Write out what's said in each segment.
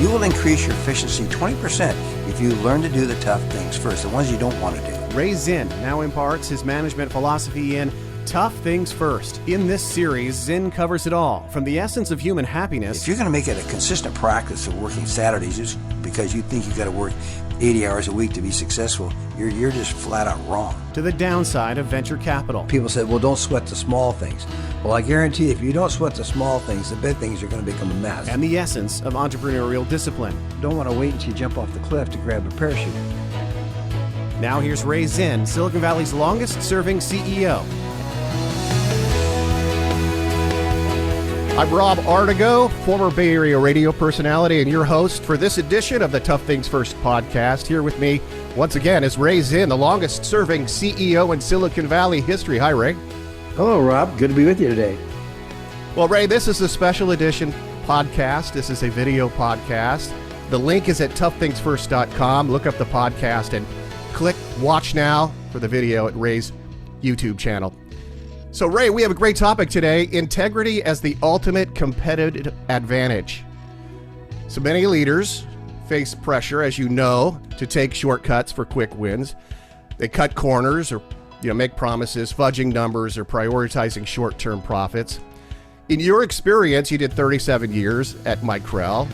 You will increase your efficiency 20% if you learn to do the tough things first, the ones you don't want to do. Ray Zinn now imparts his management philosophy in Tough Things First. In this series, Zinn covers it all, from the essence of human happiness. If you're going to make it a consistent practice of working Saturdays just because you think you've got to work 80 hours a week to be successful, you're just flat out wrong. To the downside of venture capital. People said, well, don't sweat the small things. Well, I guarantee if you don't sweat the small things, the big things are going to become a mess. And the essence of entrepreneurial discipline. Don't want to wait until you jump off the cliff to grab a parachute. Now here's Ray Zinn, Silicon Valley's longest-serving CEO. I'm Rob Artigo, former Bay Area radio personality and your host for this edition of the Tough Things First podcast. Here with me once again is Ray Zinn, the longest-serving CEO in Silicon Valley history. Hi, Ray. Hello, Rob. Good to be with you today. Well, Ray, this is a special edition podcast. This is a video podcast. The link is at toughthingsfirst.com. Look up the podcast and click Watch Now for the video at Ray's YouTube channel. So, Ray, we have a great topic today, integrity as the ultimate competitive advantage. So many leaders face pressure, as you know, to take shortcuts for quick wins. They cut corners or make promises, fudging numbers, or prioritizing short-term profits. In your experience, you did 37 years at Micrel.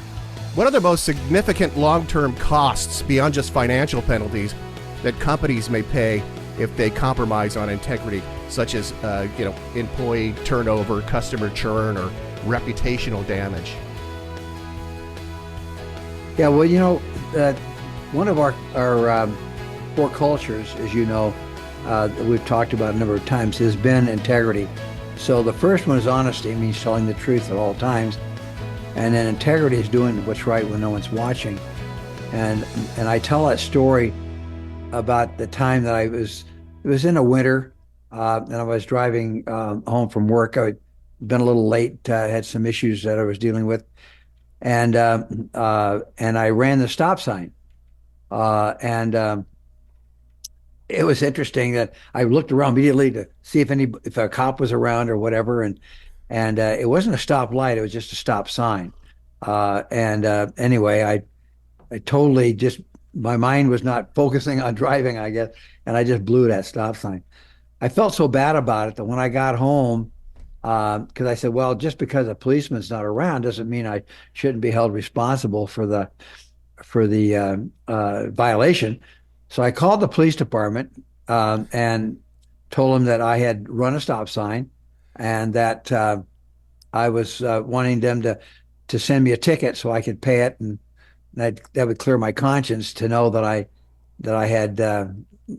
What are the most significant long-term costs beyond just financial penalties that companies may pay if they compromise on integrity, such as employee turnover, customer churn, or reputational damage? Yeah, well, one of our core cultures, as you know, that we've talked about a number of times, has been integrity. So the first one is honesty, means telling the truth at all times, and then integrity is doing what's right when no one's watching. And I tell that story about the time that it was in the winter, and I was driving home from work. I'd been a little late, had some issues that I was dealing with, and I ran the stop sign, and it was interesting that I looked around immediately to see if a cop was around or whatever, and it wasn't a stop light; it was just a stop sign. Anyway, I totally just, my mind was not focusing on driving, I guess, and I just blew that stop sign. I felt so bad about it that when I got home, because I said, well, just because a policeman's not around doesn't mean I shouldn't be held responsible for the violation. So I called the police department and told them that I had run a stop sign and that I was wanting them to send me a ticket so I could pay it, and that would clear my conscience to know that I had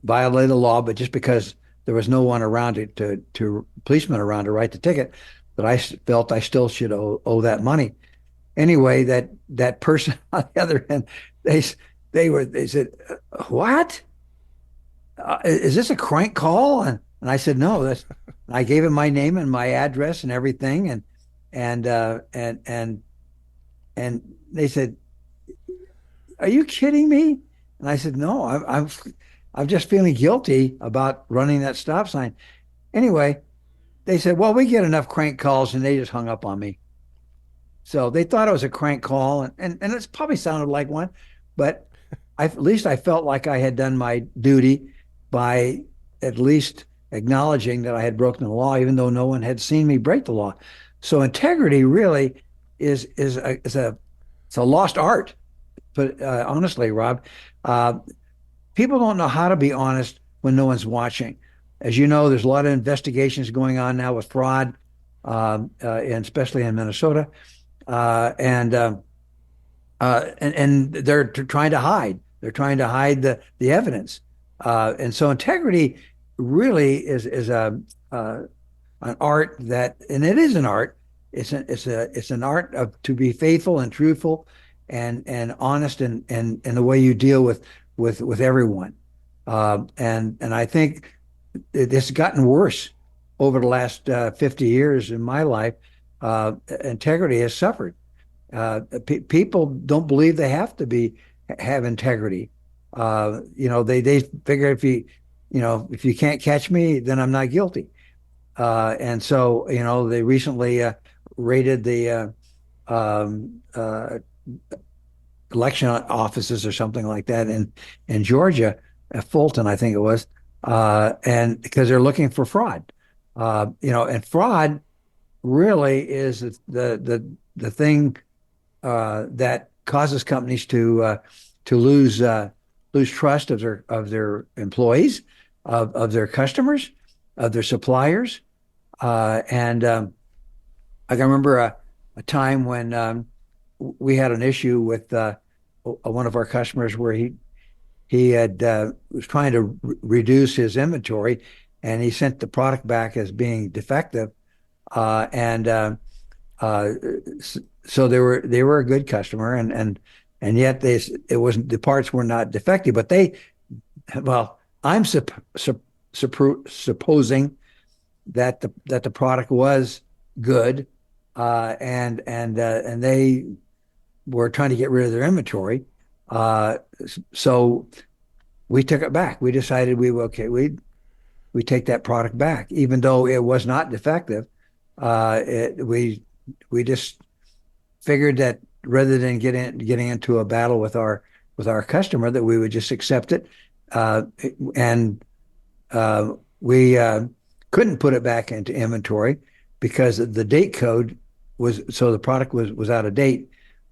violated the law, but just because there was no one around to policemen around to write the ticket, that I felt I still should owe that money. Anyway, that person on the other end, they said, what? Is this a crank call? And I said, no. I gave him my name and my address and everything, and they said, are you kidding me? And I said, no, I'm just feeling guilty about running that stop sign. Anyway, they said, well, we get enough crank calls, and they just hung up on me. So they thought it was a crank call, and it's probably sounded like one, but at least I felt like I had done my duty by at least acknowledging that I had broken the law, even though no one had seen me break the law. So integrity really is a lost art. But honestly, Rob, people don't know how to be honest when no one's watching. As you know, there's a lot of investigations going on now with fraud, and especially in Minnesota, and they're trying to hide. They're trying to hide the evidence, and so integrity really is an art that, and it is an art. It's an art of to be faithful and truthful, and honest in the way you deal with everyone. And I think it's gotten worse over the last 50 years in my life. Integrity has suffered. People don't believe they have to have integrity. They figure if you can't catch me, then I'm not guilty. And so, they recently raided the election offices or something like that in Georgia, at Fulton, I think it was, and because they're looking for fraud, and fraud really is the thing that causes companies to lose trust of their employees, of their customers, of their suppliers, and I can remember a time when we had an issue with one of our customers where he had was trying to reduce his inventory, and he sent the product back as being defective, and so they were a good customer, and yet it wasn't, the parts were not defective, but well, I'm supposing that the product was good, and they were trying to get rid of their inventory. So we took it back. We decided we take that product back, even though it was not defective. We just figured that rather than getting into a battle with our customer, that we would just accept it, and we couldn't put it back into inventory because the date code so the product was out of date,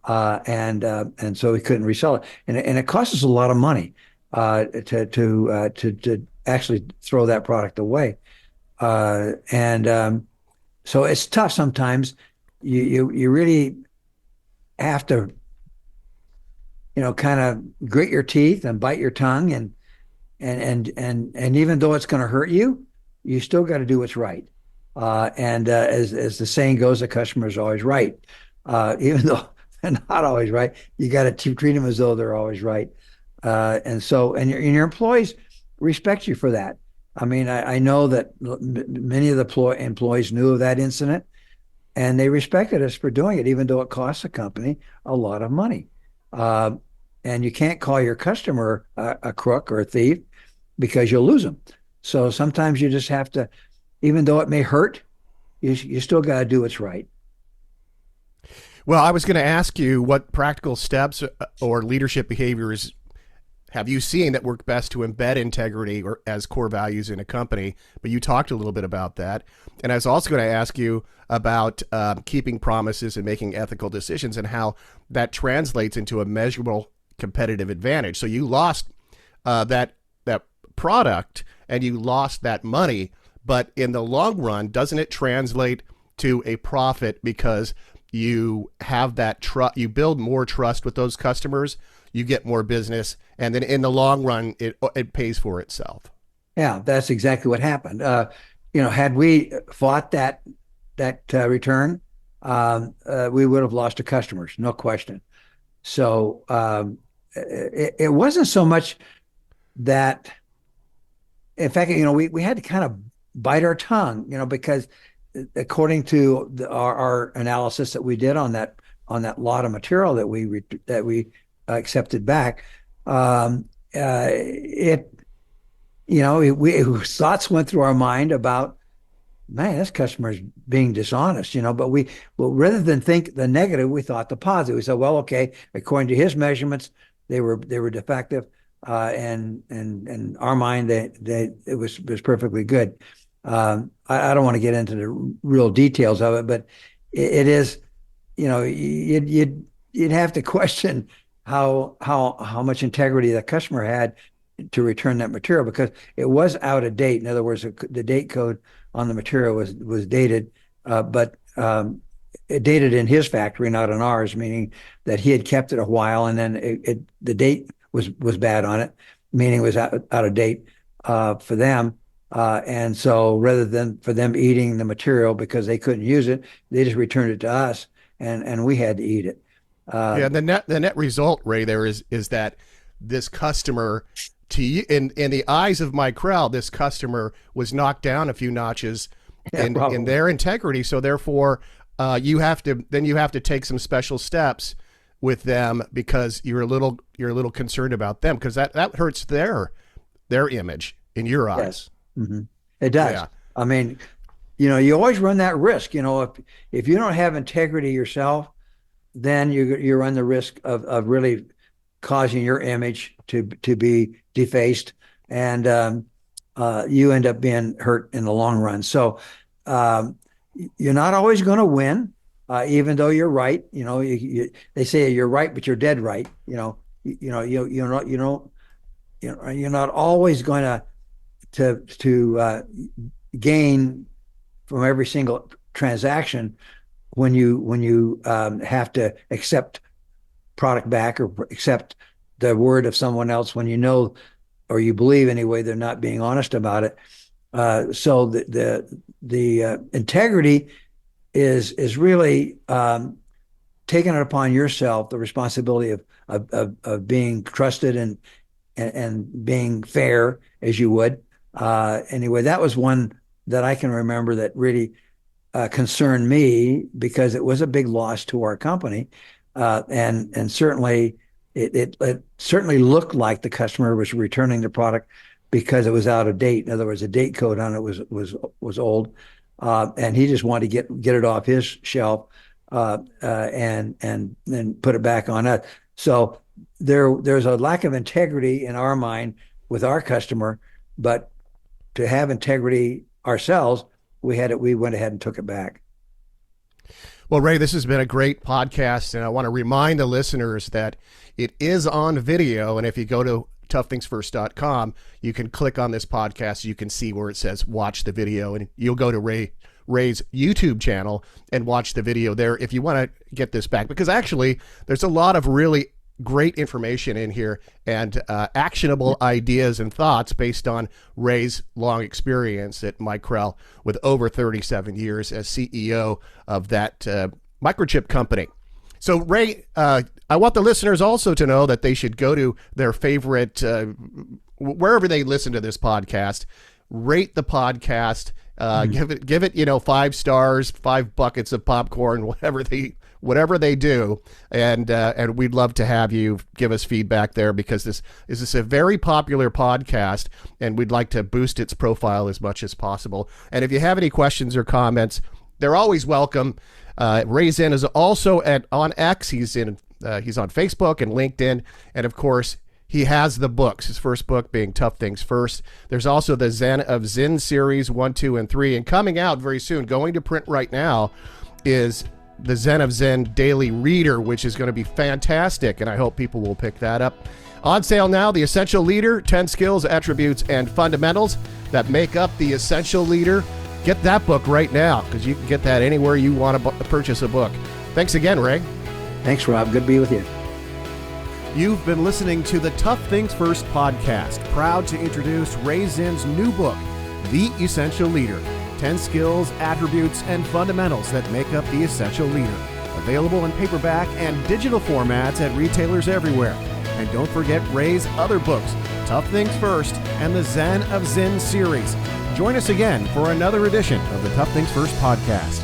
and so we couldn't resell it, and it cost us a lot of money to actually throw that product away, and so it's tough sometimes. You really have to kind of grit your teeth and bite your tongue, and even though it's going to hurt you, you still got to do what's right. And as the saying goes, the customer is always right. Even though they're not always right, you got to treat them as though they're always right. And your employees respect you for that. I mean, I know that many of the employees knew of that incident, and they respected us for doing it, even though it cost the company a lot of money. And you can't call your customer a crook or a thief because you'll lose them. So sometimes you just have to, even though it may hurt, you still got to do what's right. Well, I was going to ask you what practical steps or leadership behaviors have you seen that work best to embed integrity or as core values in a company? But you talked a little bit about that. And I was also going to ask you about keeping promises and making ethical decisions and how that translates into a measurable competitive advantage. So you lost that product and you lost that money, but in the long run, doesn't it translate to a profit because you have that trust, you build more trust with those customers, you get more business, and then in the long run, it pays for itself. Yeah, that's exactly what happened. Had we fought that return, we would have lost the customers, no question. So it wasn't so much that, in fact, we had to kind of bite our tongue, because according to our analysis that we did on that lot of material that we accepted back, thoughts went through our mind about, man, this customer's being dishonest, but rather than think the negative, we thought the positive. We said, well, okay, according to his measurements, they were defective, and in our mind, it was perfectly good. I don't want to get into the real details of it, but it is, you'd have to question how much integrity the customer had to return that material, because it was out of date. In other words, the date code on the material was dated, but it dated in his factory, not in ours, meaning that he had kept it a while, and then the date was bad on it, meaning it was out of date for them. And so rather than for them eating the material because they couldn't use it, they just returned it to us, and we had to eat it. Yeah, the net result, Ray, there is that this customer, to you, in the eyes of my crowd, this customer was knocked down a few notches in their integrity. So therefore, you have to take some special steps with them because you're a little concerned about them, because that hurts their image in your eyes. Yes. Mm-hmm. It does. Yeah. I mean, you always run that risk. If you don't have integrity yourself, then you run the risk of really causing your image to be defaced, and you end up being hurt in the long run. So you're not always going to win, even though you're right. They say you're right, but you're dead right. You're not always going to gain from every single transaction when you have to accept product back or accept the word of someone else when you know, or you believe anyway, they're not being honest about it. So the integrity is really taking it upon yourself, the responsibility of being trusted and being fair as you would. Anyway, that was one that I can remember that really concerned me, because it was a big loss to our company, and certainly it certainly looked like the customer was returning the product because it was out of date. In other words, the date code on it was old, and he just wanted to get it off his shelf and then put it back on us. So there's a lack of integrity in our mind with our customer, but to have integrity ourselves, we went ahead and took it back. Well, Ray, this has been a great podcast, and I want to remind the listeners that it is on video, and if you go to toughthingsfirst.com, you can click on this podcast. You can see where it says watch the video, and you'll go to Ray's YouTube channel and watch the video there if you want to get this back, because actually there's a lot of really great information in here and actionable ideas and thoughts based on Ray's long experience at Micrel with over 37 years as CEO of that microchip company. So Ray, I want the listeners also to know that they should go to their favorite, wherever they listen to this podcast, rate the podcast, give it 5 stars, 5 buckets of popcorn, whatever they do, and we'd love to have you give us feedback there, because this is a very popular podcast, and we'd like to boost its profile as much as possible. And if you have any questions or comments, they're always welcome. Ray Zinn is also on X. He's on Facebook and LinkedIn, and of course, he has the books, his first book being Tough Things First. There's also the Zen of Zinn series 1, 2, and 3. And coming out very soon, going to print right now, is the Zen of Zen Daily Reader, which is going to be fantastic, and I hope people will pick that up. On sale now, The Essential Leader, 10 Skills, Attributes, and Fundamentals that make up the Essential Leader. Get that book right now, because you can get that anywhere you want to purchase a book. Thanks again, Ray. Thanks, Rob. Good to be with you. You've been listening to the Tough Things First podcast, proud to introduce Ray Zinn's new book, The Essential Leader, 10 Skills, Attributes, and Fundamentals that make up the Essential Leader. Available in paperback and digital formats at retailers everywhere. And don't forget Ray's other books, Tough Things First and the Zen of Zinn series. Join us again for another edition of the Tough Things First podcast.